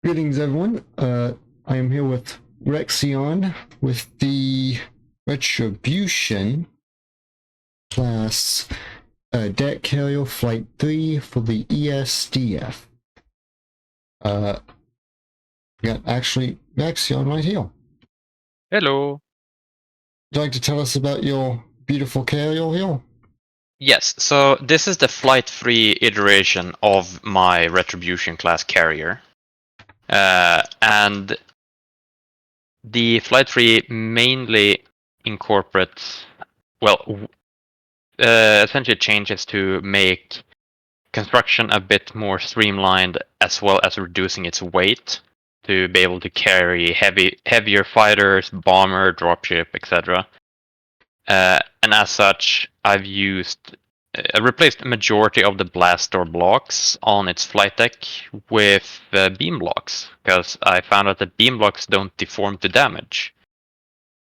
Greetings, everyone. I am here with Gyrexion with the Retribution class deck carrier Flight 3 for the ESDF. Got actually Gyrexion right here. Would Hello. you like to tell us about your beautiful carrier here? Yes, so this is the Flight 3 iteration of my Retribution class carrier. And the Flight 3 mainly incorporates, essentially changes to make construction a bit more streamlined, as well as reducing its weight to be able to carry heavier fighters, bomber, dropship, etc. And as such, I replaced a majority of the blast door blocks on its flight deck with beam blocks, because I found out that beam blocks don't deform to damage.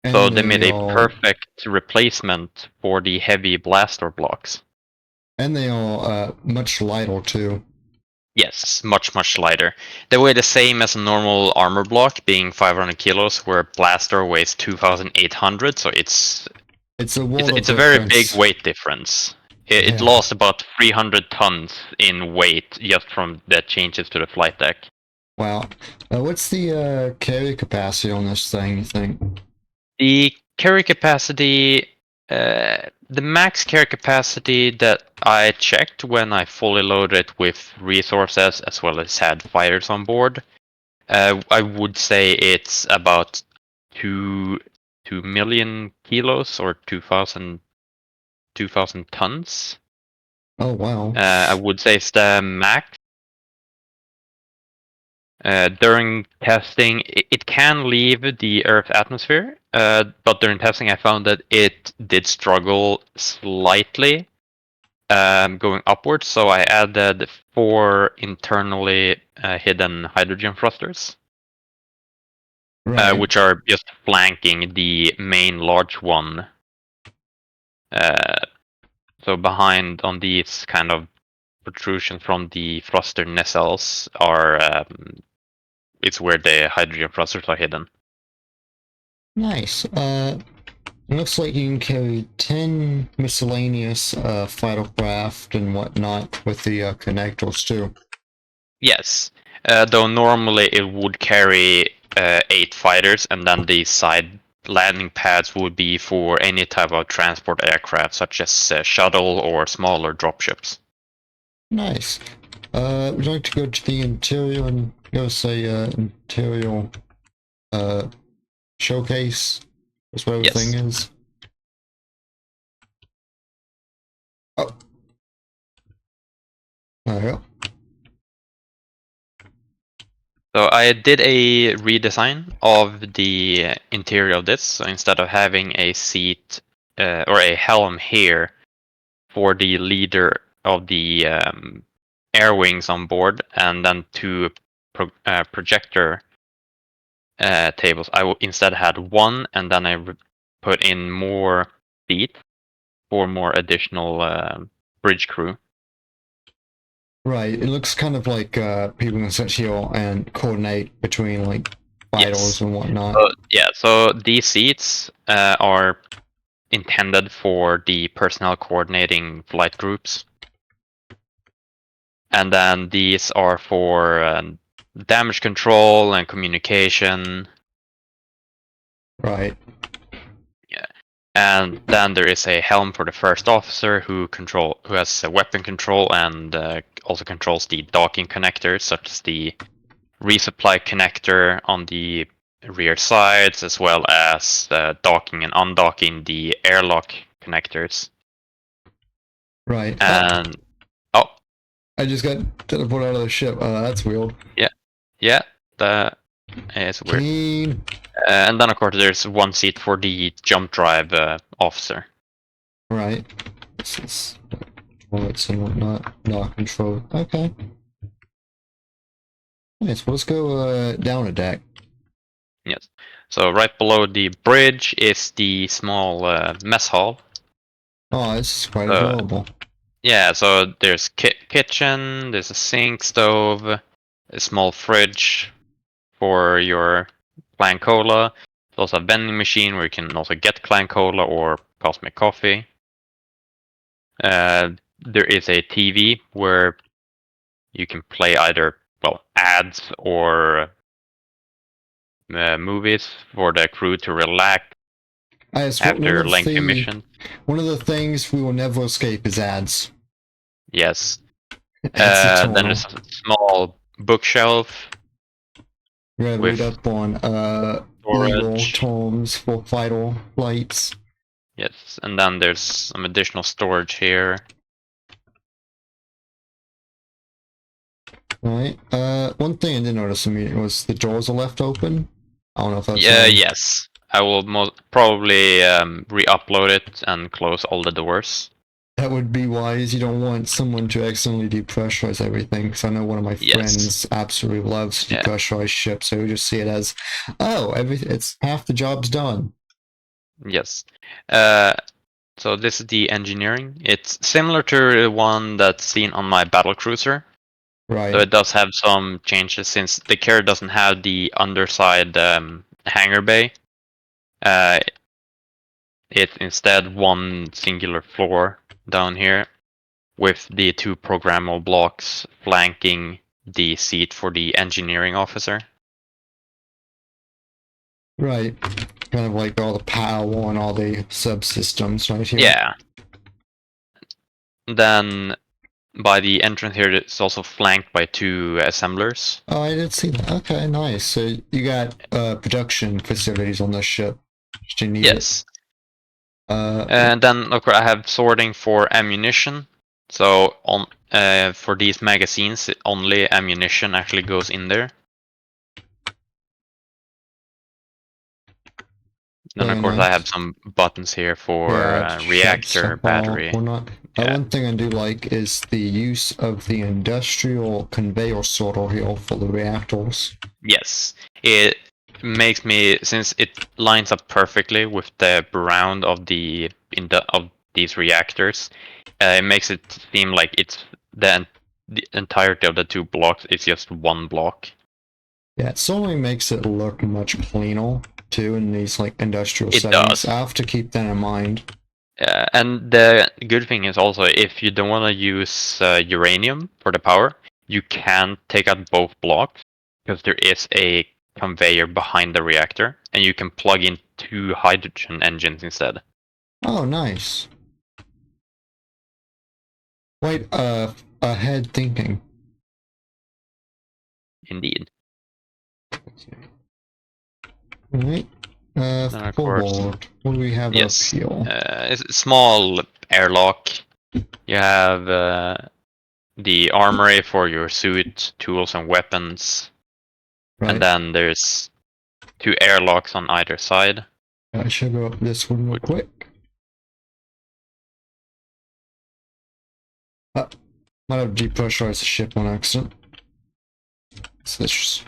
So And they made they a are perfect replacement for the heavy blast door blocks. much lighter too. Yes, much lighter. They weigh the same as a normal armor block, being 500 kilos, where blaster weighs 2,800. So It's a world of it's a very big difference. weight difference. It Yeah. lost about 300 tons in weight just from the changes to the flight deck. Wow. What's the carry capacity on this thing, you think? The carry capacity, the max carry capacity that I checked when I fully loaded it with resources as well as had fighters on board, I would say it's about 2 million kilos or 2,000 tons. Oh, wow. I would say it's the max. During testing, it can leave the Earth's atmosphere, but during testing I found that it did struggle slightly going upwards, so I added 4 internally hidden hydrogen thrusters, Right. which are just flanking the main large one. So behind on these kind of protrusions from the thruster nacelles it's where the hydrogen thrusters are hidden. Nice. Looks like you can carry 10 miscellaneous fighter craft and whatnot with the connectors too. Yes, though normally it would carry 8 fighters, and then the side landing pads would be for any type of transport aircraft, such as shuttle or smaller dropships. Nice. Would you like to go to the interior and go say interior uh, showcase? That's where everything Yes. is. Oh, there you go. So I did a redesign of the interior of this. So instead of having a seat or a helm here for the leader of the air wings on board, and then 2 projector tables, I instead had 1, and then I put in more seats for more additional bridge crew. Right. It looks kind of like people can sit here and coordinate between like fighters Yes. and whatnot. So these seats are intended for the personnel coordinating flight groups. And then these are for damage control and communication. Right. Yeah. And then there is a helm for the first officer who has weapon control and also controls the docking connectors, such as the resupply connector on the rear sides, as well as docking and undocking the airlock connectors. Right. And oh, I just got teleported out of the ship. That's weird. yeah, that is weird. Keen. And then of course there's 1 seat for the jump drive officer. Right. This is bullets and whatnot. Not control. Okay. Nice. Well, let's go down a deck. Yes. So right below the bridge is the small mess hall. Oh, this is quite Uh, available. yeah, so there's kitchen, there's a sink, stove, a small fridge, for your clan cola. There's also a vending machine where you can also get clan cola or cosmic coffee. There is a TV where you can play either ads or movies for the crew to relax after lengthy missions. One of the things we will never escape is ads. Yes. It's Then there's a small bookshelf. You gotta read up on legal Storage. terms for vital flights. Yes, and then there's some additional storage here. Right. One thing I did notice was the doors are left open. I don't know if that's Yes. I will most probably re-upload it and close all the doors. That would be wise. You don't want someone to accidentally depressurize everything. Because I know one of my friends absolutely loves depressurized ships. So we just see it as, oh, it's half the job's done. Yes. So this is the engineering. It's similar to the one that's seen on my battlecruiser. Right. So it does have some changes since the carrier doesn't have the underside hangar bay. It's instead one singular floor down here with the 2 programmable blocks flanking the seat for the engineering officer. Right. Kind of like all the power and all the subsystems right here. Yeah. Then by the entrance here, it's also flanked by 2 assemblers. Oh, I did see that. Okay, nice. So you got production facilities on this ship. You need yes. And then, of course, I have sorting for ammunition. So on for these magazines, only ammunition actually goes in there. Then, of course, nice. I have some buttons here for reactor, battery. One thing I do like is the use of the industrial conveyor sorter here for the reactors. Yes, it makes me, since it lines up perfectly with the brown of these reactors, it makes it seem like it's the entirety of the 2 blocks is just one block. Yeah, it certainly makes it look much cleaner too in these like industrial settings. Does. I have to keep that in mind. And the good thing is also, if you don't want to use uranium for the power, you can take out both blocks because there is a conveyor behind the reactor, and you can plug in 2 hydrogen engines instead. Oh, nice. Quite ahead thinking. Indeed. Alright. Forward. What do we have up here? It's a small airlock. You have the armory for your suit, tools, and weapons. Right. And then there's 2 airlocks on either side. I should go up this one real quick. Might have depressurized the ship on accident. So just...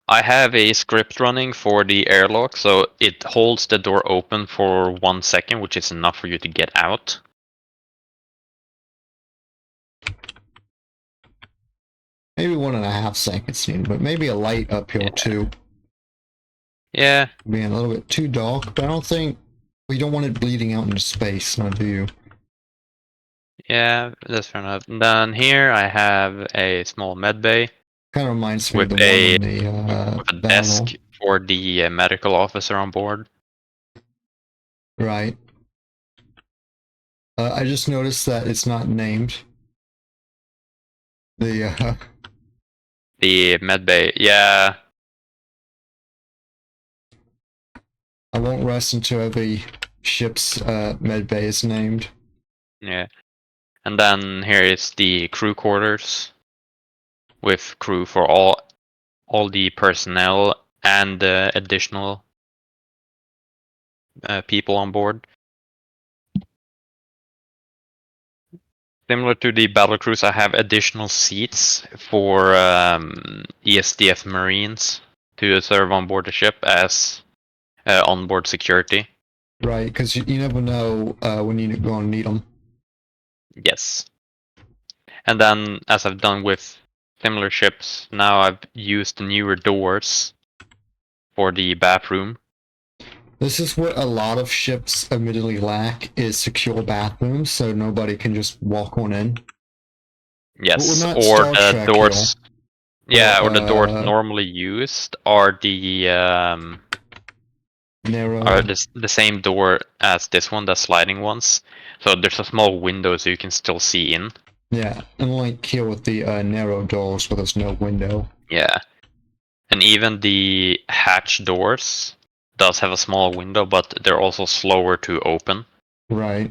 I have a script running for the airlock, so it holds the door open for 1 second, which is enough for you to get out. Maybe 1.5 seconds needed, but maybe a light up here too. Yeah. Being a little bit too dark, but I don't think we don't want it bleeding out into space, now do you? Yeah, that's fair enough. And then here I have a small med bay. Kind of reminds me of the one in with a desk for the medical officer on board. Right. I just noticed that it's not named. The med bay, yeah. I won't rest until every ship's med bay is named. Yeah. And then here is the crew quarters with crew for all the personnel and additional people on board. Similar to the battlecruiser, I have additional seats for ESDF Marines to serve on board the ship as onboard security. Right, because you never know when you're going to need them. Yes. And then, as I've done with similar ships. Now I've used the newer doors for the bathroom. This is what a lot of ships admittedly lack, is secure bathrooms, so nobody can just walk on in. Yes, Well, not or Star the Trek, doors. Yeah, or the doors but, normally used are the narrow. are the same door as this one, the sliding ones. So there's a small window so you can still see in. Yeah, unlike here with the narrow doors where there's no window. Yeah, and even the hatch doors does have a small window, but they're also slower to open. Right.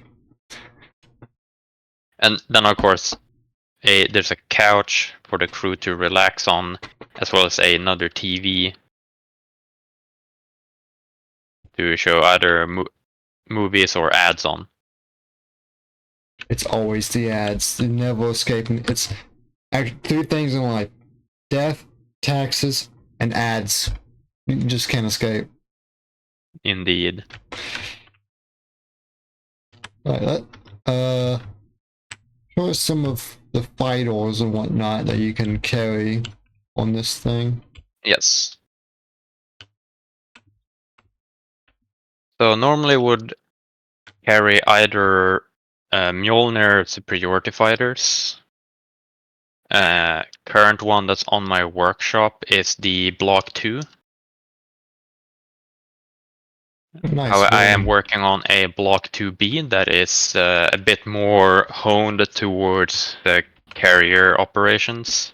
And then of course, there's a couch for the crew to relax on, as well as another TV to show either movies or ads on. It's always the ads. They're never escaping. It's three things in life: death, taxes, and ads. You just can't escape. Indeed. Right, show us some of the fighters and whatnot that you can carry on this thing. Yes. So normally would carry either Mjolnir superiority fighters. Current one that's on my workshop is the Block 2. Nice. I am working on a Block 2B that is a bit more honed towards the carrier operations.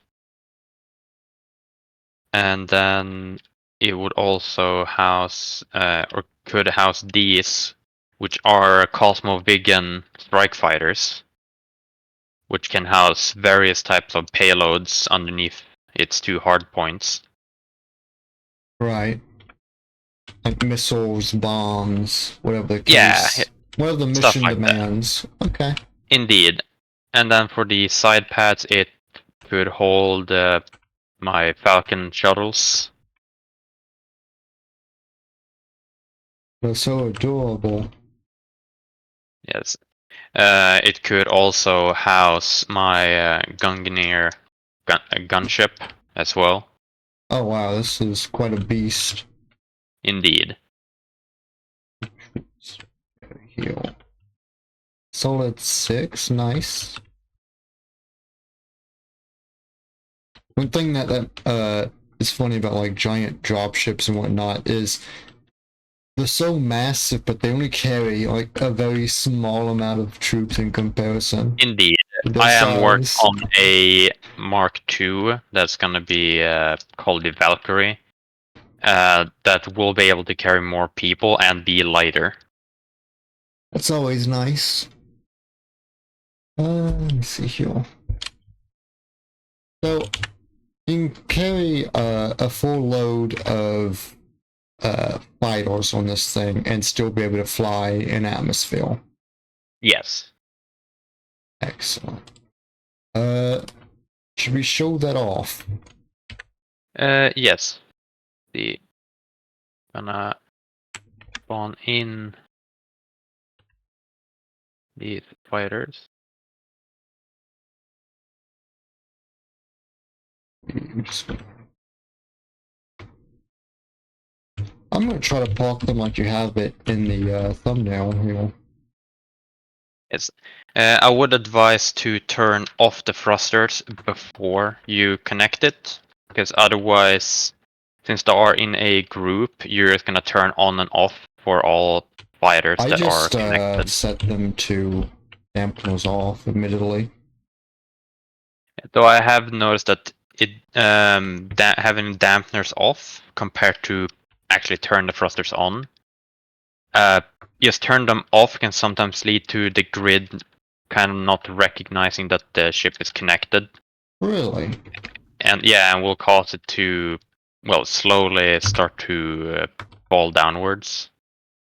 And then it would also house, or could house these, which are Cosmovigan strike fighters, which can house various types of payloads underneath its two hardpoints. Right. Like missiles, bombs, whatever the case. Yeah, whatever the mission like demands. That. Okay. Indeed. And then for the side pads, it could hold my Falcon shuttles. They're so adorable. Yes. It could also house my Gungnir gunship as well. Oh wow, this is quite a beast. Indeed. Heal. Solid 6, nice. One thing that is funny about like giant dropships and whatnot is they're so massive, but they only carry like a very small amount of troops in comparison. Indeed. I am working on a Mark II that's going to be called the Valkyrie. That will be able to carry more people and be lighter. That's always nice. Let me see here. So you can carry a full load of fighters on this thing and still be able to fly in atmosphere. Yes. Excellent. Should we show that off? Yes. Gonna spawn in these fighters. I'm gonna try to park them like you have it in the thumbnail here. Yes. I would advise to turn off the thrusters before you connect it, because otherwise, since they are in a group, you're just gonna turn on and off for all fighters that are connected. I just set them to dampeners off, admittedly. Though I have noticed that it having dampeners off compared to actually turn the thrusters on. Just turn them off can sometimes lead to the grid kind of not recognizing that the ship is connected. Really? And yeah, and will cause it to, well, slowly start to fall downwards.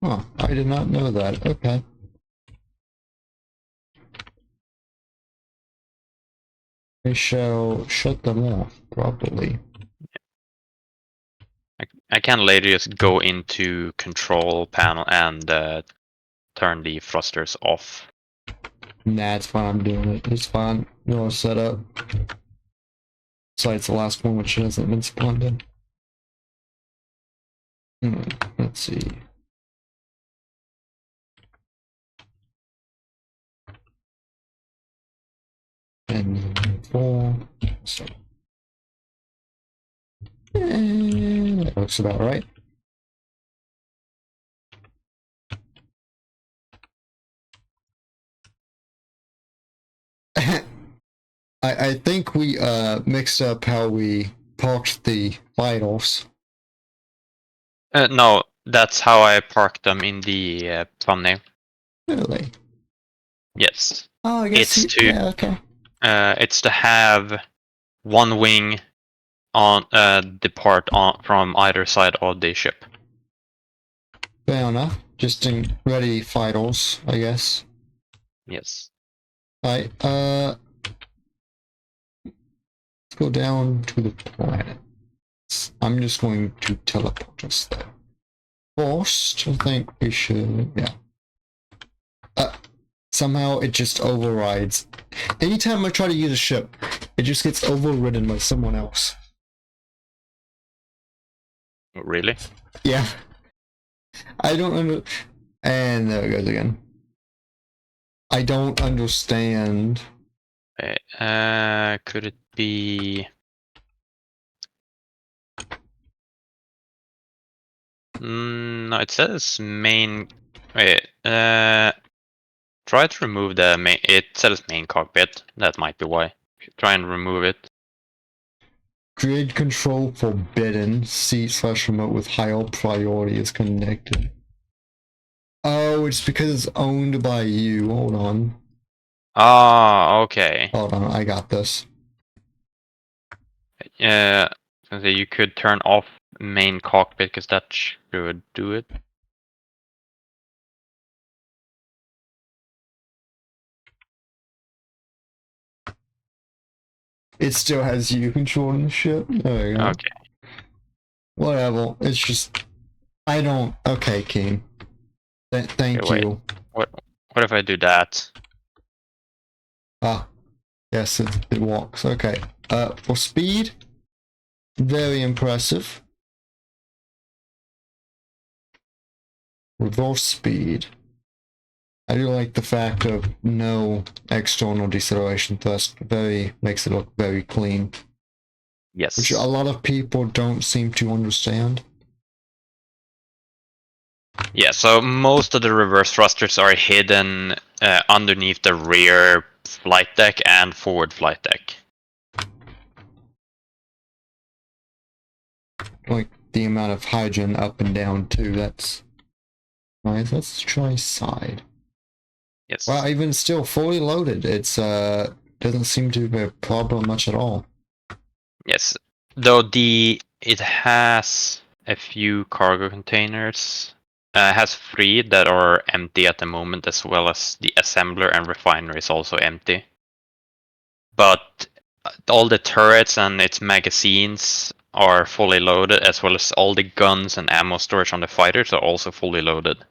Huh, I did not know that. Okay. I shall shut them off properly. I can later just go into control panel and turn the thrusters off. Nah, it's fine. I'm doing it. It's fine. You're all set up. Besides the last one, which hasn't been spawned in. Let's see. And 4. So. And that looks about right. I think we mixed up how we parked the vitals. No, that's how I parked them in the thumbnail. Really? Yes. Oh, I guess yeah, okay. It's to have one wing on depart from either side of the ship. Fair enough. Just in ready vitals, I guess. Yes. Right. Let's go down to the planet. I'm just going to teleport us there. First, I think we should, yeah. Somehow it just overrides. Anytime I try to use a ship, it just gets overridden by someone else. Really? Yeah. I don't and there it goes again. I don't understand. Could it be? No, it says main. Wait. Try to remove the main. It says main cockpit. That might be why. Try and remove it. Grid control forbidden. C/remote with higher priority is connected. Oh, it's because it's owned by you. Hold on. Ah, okay. Hold on, I got this. So you could turn off main cockpit because that should do it. It still has you controlling the ship. There you go. Okay. Whatever. It's just I don't. Okay, Keen. Thank Okay, you. What if I do that? Ah, yes, it works. Okay. For speed, very impressive. Reverse speed. I do like the fact of no external deceleration thrust. Makes it look very clean. Yes. Which a lot of people don't seem to understand. Yeah, so most of the reverse thrusters are hidden underneath the rear flight deck and forward flight deck. Like the amount of hydrogen up and down too. That's nice. Let's try side. Yes. Well, even still fully loaded, it's doesn't seem to be a problem much at all. Yes, though it has a few cargo containers. Has 3 that are empty at the moment, as well as the assembler and refinery is also empty. But all the turrets and its magazines are fully loaded, as well as all the guns and ammo storage on the fighters are also fully loaded.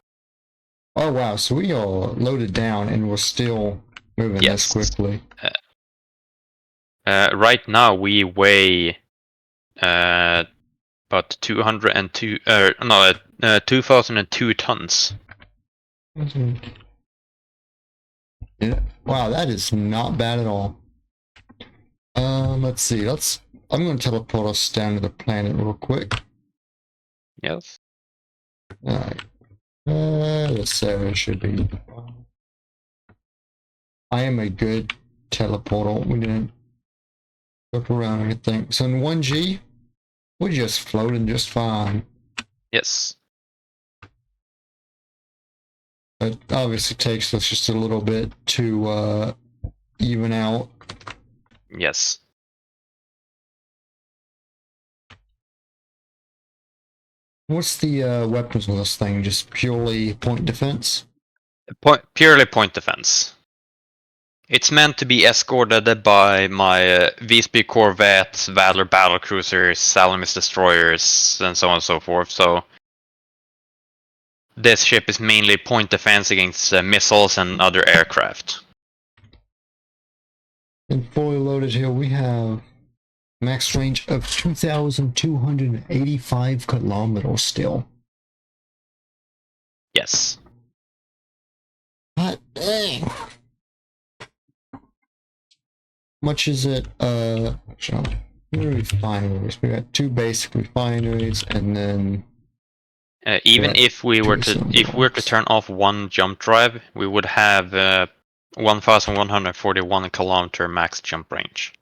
Oh wow, so we are loaded down and we're still moving this quickly. Right now we weigh about 202 2002 tons. Yeah. Wow, that is not bad at all. Let's see. I'm going to teleport us down to the planet real quick. Yes. All right. The 7 should be. I am a good teleporter. We didn't look around or anything. So in 1G, we're just floating just fine. Yes. It obviously takes us just a little bit to even out. Yes. What's the weapons on this thing? Just purely point defense? Purely point defense. It's meant to be escorted by my VSP corvettes, Valor battlecruisers, Salamis destroyers, and so on and so forth. So this ship is mainly point defense against missiles and other aircraft. And fully loaded here, we have Max range of 2,285 kilometers still. Yes. Hot dang. Much is it? Refineries. We got 2 basic refineries, and then even if we were to turn off 1 jump drive, we would have 1,141 kilometer max jump range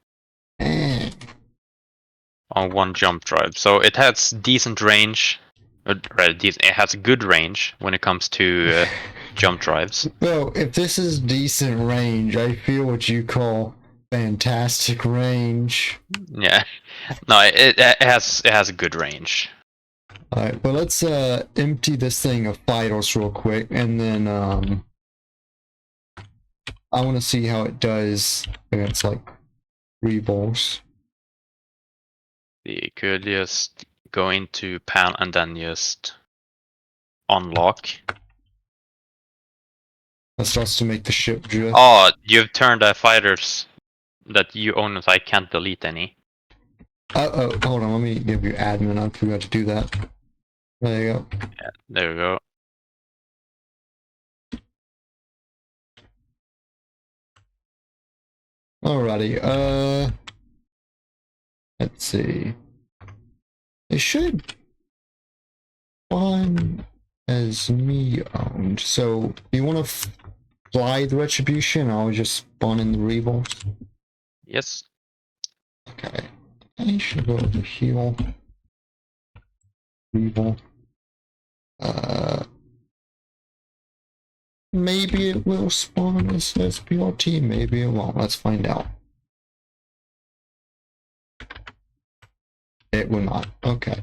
on 1 jump drive. So it has decent range. It has good range when it comes to jump drives. Well, if this is decent range, I feel what you call fantastic range. Yeah, no, it has a good range. All right, but let's empty this thing of vitals real quick, and then I want to see how it does against like reballs. You could just go into pan and then just unlock. That starts to make the ship drift. Oh, you've turned the fighters that you own, so I can't delete any. Oh, hold on, let me give you admin. I forgot to do that. There you go. Yeah, there we go. Alrighty, let's see. It should spawn as me owned. So, do you want to fly the Retribution, or I'll just spawn in the reballs? Yes. Okay. I should go to heal. Reball. Maybe it will spawn as SPRT, maybe it won't. Let's find out. It will not. Okay.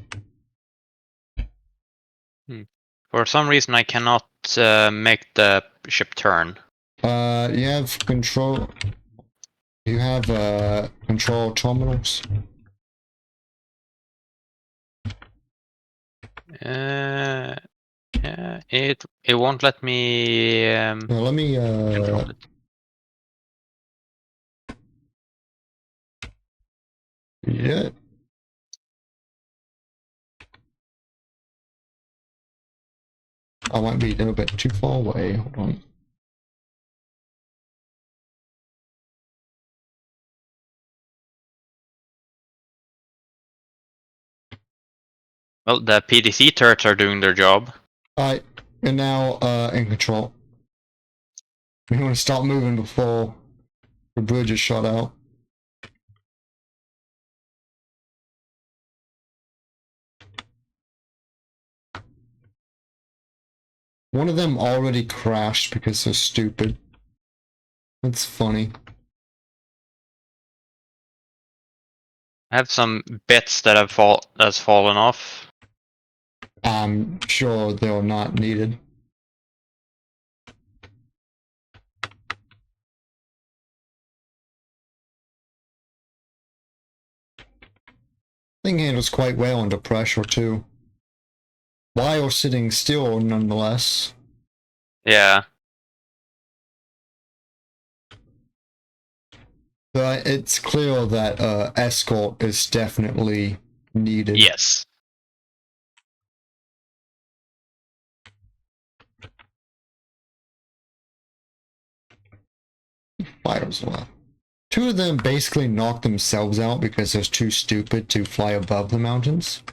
For some reason, I cannot make the ship turn. You have control. You have control terminals. Yeah, it won't let me. Well, let me control it. Yeah. I might be a little bit too far away. Hold on. Well, the PDC turrets are doing their job. Alright, and now in control. We want to stop moving before the bridge is shut out. One of them already crashed because they're stupid. That's funny. I have some bits that have fallen off. I'm sure they're not needed. Thing handles quite well under pressure too. While sitting still, nonetheless. Yeah. But it's clear that escort is definitely needed. Yes. Fighters left. 2 of them basically knocked themselves out because they're too stupid to fly above the mountains.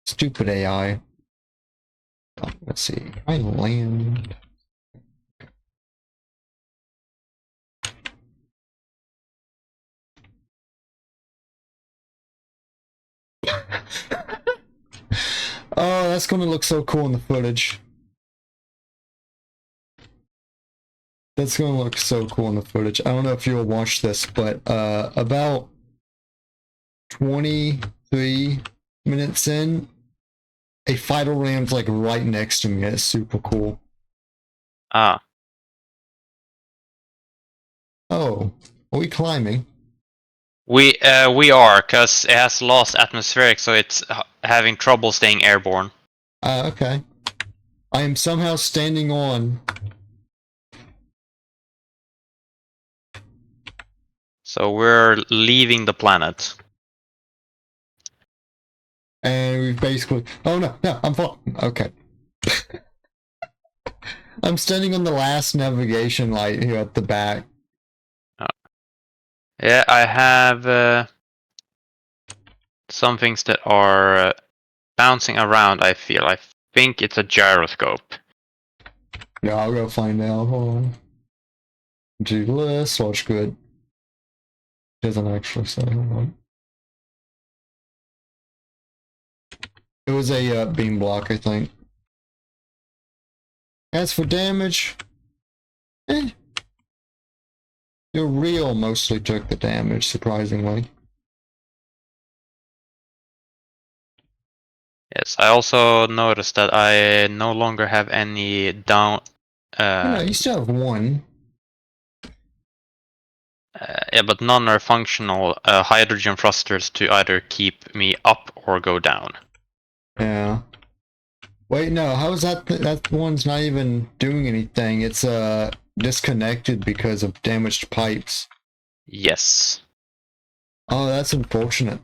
Stupid AI. Oh, let's see. I land. Oh, that's gonna look so cool in the footage. That's gonna look so cool in the footage. I don't know if you'll watch this, but about 23 minutes in, a fighter ram's like right next to me. It's super cool. Ah. Oh, are we climbing? We are, because it has lost atmospheric, so it's having trouble staying airborne. Okay. I am somehow standing on. So we're leaving the planet. we've basically... Oh no, I'm falling. Okay. I'm standing on the last navigation light here at the back. Yeah, I have some things that are bouncing around, I feel. I think it's a gyroscope. Yeah, I'll go find out. Hold on. Do list, watch good. Doesn't actually say. Hold on. It was a beam block, I think. As for damage, the real mostly took the damage, surprisingly. Yes, I also noticed that I no longer have any down... You still have one. Yeah, but none are functional hydrogen thrusters to either keep me up or go down. Yeah. Wait, no, how is that? That one's not even doing anything. It's disconnected because of damaged pipes. Yes. Oh, that's unfortunate.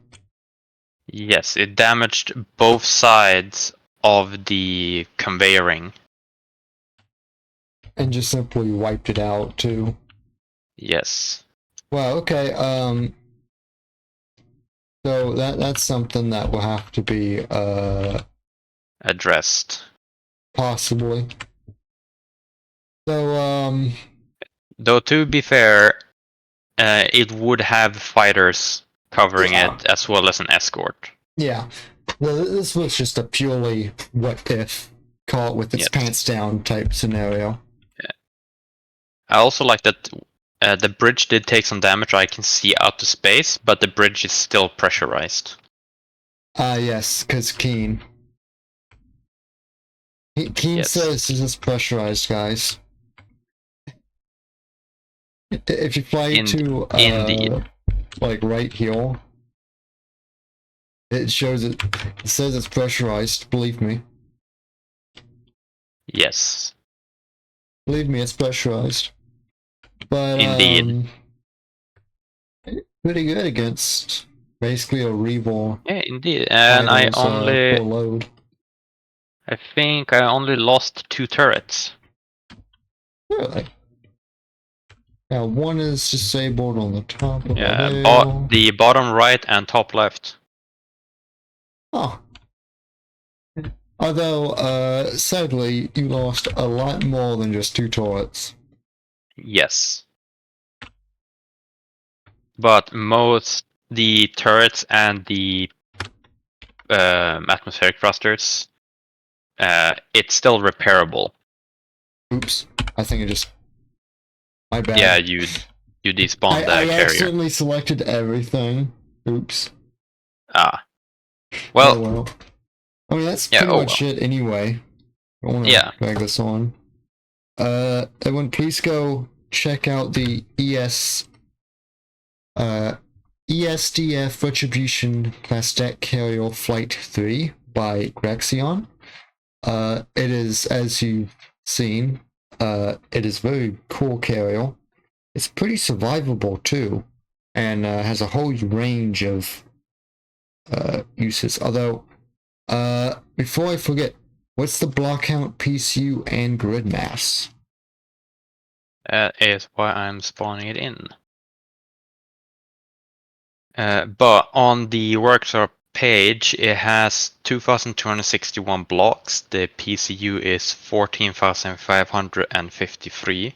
Yes, it damaged both sides of the conveying. And just simply wiped it out, too. Yes. Well, okay, so that's something that will have to be, addressed. possibly. So, though to be fair, it would have fighters covering it as well as an escort. Yeah. Well, this was just a purely what if, call it with its pants down type scenario. Yeah. I also like that the bridge did take some damage. I can see out to space, but the bridge is still pressurized. Yes, because Keen. Keen says this is pressurized, guys. If you fly to like right here, it shows it. It says it's pressurized. Believe me. Yes. Believe me, it's pressurized. But indeed, pretty good against basically a Revol. Yeah, indeed, and I think I only lost 2 turrets. Really? Yeah, one is disabled on the top of the bottom right and top left. Oh. Although, sadly, you lost a lot more than just 2 turrets. Yes. But most the turrets and the atmospheric thrusters, it's still repairable. Oops, I think it just... My bad. Yeah, you despawned the carrier. I accidentally selected everything. Oops. Ah. Well. Oh, well. I mean, that's pretty much it anyway. I don't want to drag this on. Everyone, please go check out the ESDF Retribution class deck carrier Flight 3 by Gyrexion. It is, as you've seen, it is very cool carrier. It's pretty survivable too, and has a whole range of uses. Although, before I forget, what's the block count, PCU, and grid mass? That is why I'm spawning it in. But on the workshop page, it has 2,261 blocks. The PCU is 14,553.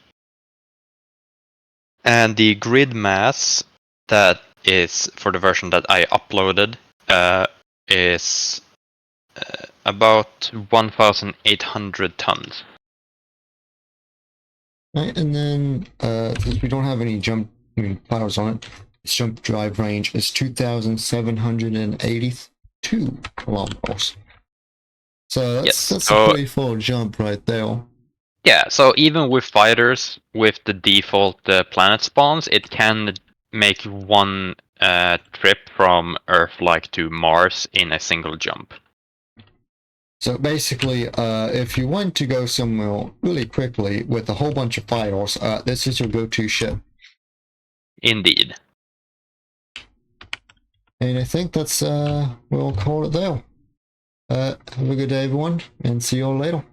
And the grid mass, that is for the version that I uploaded, is about 1,800 tons. Right, and then since we don't have any files on it, its jump drive range is 2,782 kilometers. So that's a pretty full jump right there. Yeah, so even with fighters, with the default planet spawns, it can make one trip from Earth-like to Mars in a single jump. So basically, if you want to go somewhere really quickly with a whole bunch of fighters, this is your go-to ship. Indeed. And I think that's, we'll call it there. Have a good day, everyone, and see you all later.